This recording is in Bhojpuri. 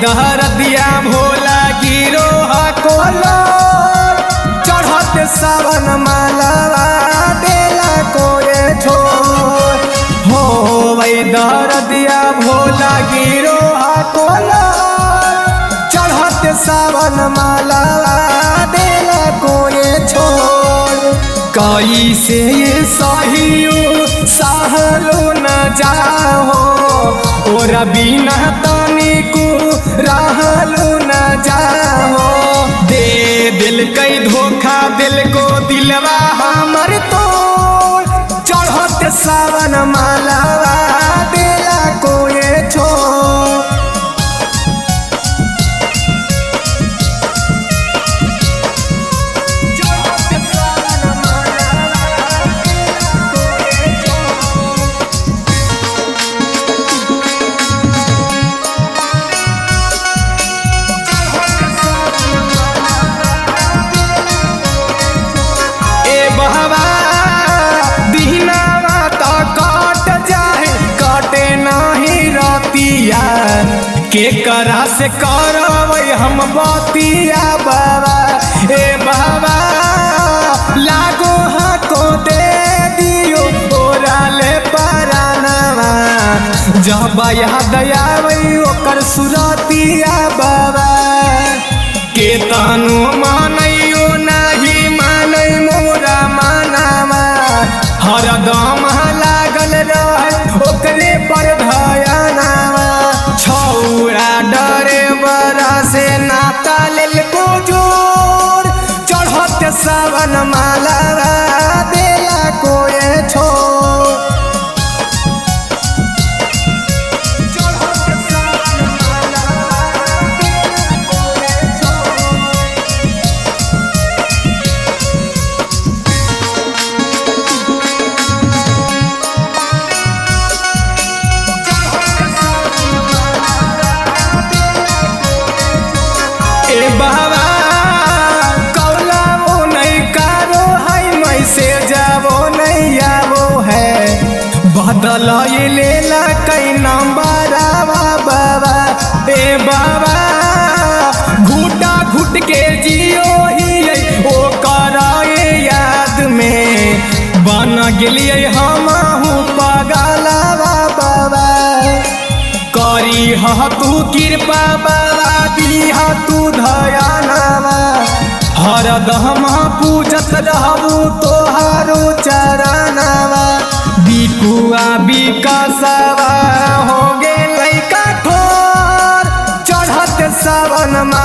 दहर दिया भोला गिरो हकोलो चढ़त सावन माला देला कोरे छोड़ हो वही दहर दिया भोला गिरो हकोलो चढ़त सावन माला देला कोरे छोड़ कैसे सहियो सहलो न जाहो और बिना तनिको रहलो न जाओ दे दिल कई धोखा दिल को दिलवा हमर तोड़ चढ़त सावन माला देला कोए छोड़ के करा से करबै हम बतिया बाबा ए बाबा लागो हको दे दियो ओराले परानवा जब याद आबै ओकर सुरतिया बाबा के तानो मानैयो नाही मानै मोरा मानावा हरदम लागल रह ओकरे पर धयानावा छौरा डरे बरा से नाता लेल को जोर चढ़त सावन माला देला कोए छोड़ बाबा कौला वो नहीं कारो है मैं से जावो नहीं आवो है बदल ये लेला कई नंबर बाबा ए बाबा घुटा घुट के जियो ही ओ कराए याद में बन गेलिए हम पगलवा बाबा करी तू कृपा बाबा दिहा तू धयानवा हरदम पूजत रहबू तोहारो चरणवा बिकुआ बिकसवा हो गेलै कठोर चढ़त सावन मा